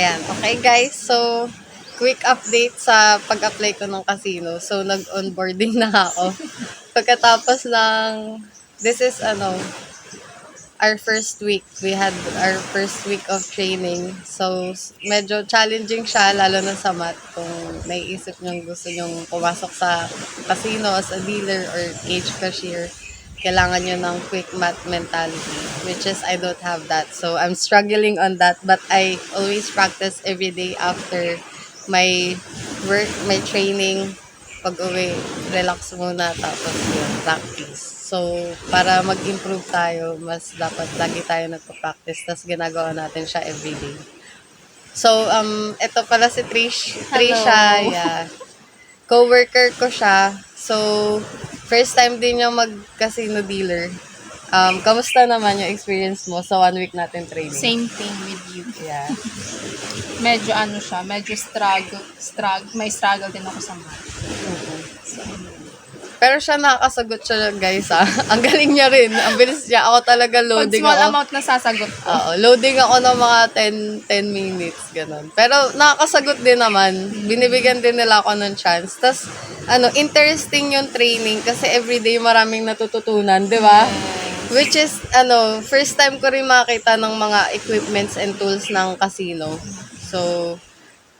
Ayan, okay guys. So, quick update sa pag-apply ko ng casino. So, nag-onboarding na ako. Pagkatapos ng, this is our first week. We had our first week of training. So, medyo challenging siya, lalo na sa math. Kung naiisip nyo gusto nyong pumasok sa casino as a dealer or cage cashier, kailangan nyo ng quick math mentality, which is I don't have that. So, I'm struggling on that, but I always practice every day after my work, my training. Pag-uwi, relax muna, tapos yun, practice. So, para mag-improve tayo, mas dapat lagi tayo nagpa-practice, tapos ginagawa natin siya everyday. So, ito pala si Trisha, yeah. Co-worker ko siya. So, first time din niya mag-casino dealer. Kamusta naman yung experience mo sa 1 week natin training? Same thing with you. Yeah. Medyo medyo may struggle din ako sa math. So, Pero siya nakakasagot siya guys Ang galing niya rin. Ang bilis niya. Ako talaga pag loading small ako. amount na sasagot ko. Oo, loading ako ng mga 10 minutes, ganun. Pero nakakasagot din naman. Binibigyan din nila ako ng chance. Tapos, interesting yung training kasi everyday maraming natututunan, di ba? Which is, first time ko rin makita ng mga equipments and tools ng casino. So,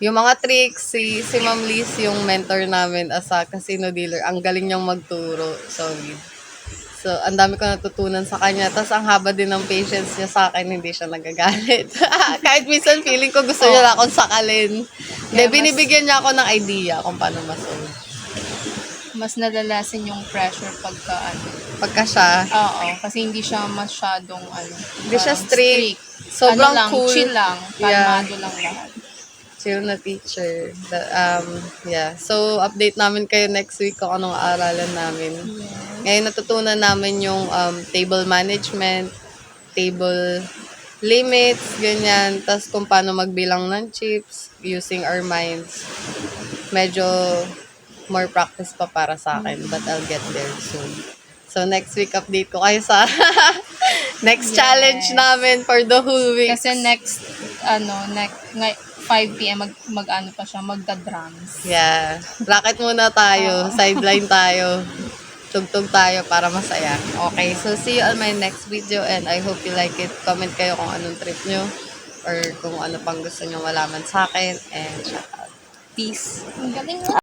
yung mga tricks, si Ma'am Liz, yung mentor namin as a casino dealer, ang galing niyang magturo. So, ang dami ko natutunan sa kanya. Tapos, ang haba din ng patience niya sa akin, hindi siya nagagalit. Kahit minsan feeling ko gusto niya na akong sakalin. Hindi, binibigyan niya ako ng idea kung paano masolve. Mas nadalasin yung pressure Pagka siya, Oo, kasi hindi siya masyadong hindi siya strict. Sobrang lang, cool. chill lang, kalmado lang lahat. Chill na teacher. Yeah. So, update namin kayo next week kung anong aaralan namin. Ngayon, natutunan namin yung table management, table limits, ganyan. Tapos kung paano magbilang ng chips using our minds. Medyo more practice pa para sa akin, but I'll get there soon. So, next week, update ko kayo sa next challenge namin for the whole week. Kasi next 5 p.m. magda-drums. Yeah. Racket muna tayo. Sideline tayo. Tugtog tayo para masaya. Okay, so see you on my next video and I hope you like it. Comment kayo kung anong trip nyo or kung ano pang gusto nyo malaman sa akin. And shout out. Peace. Ang galing mo.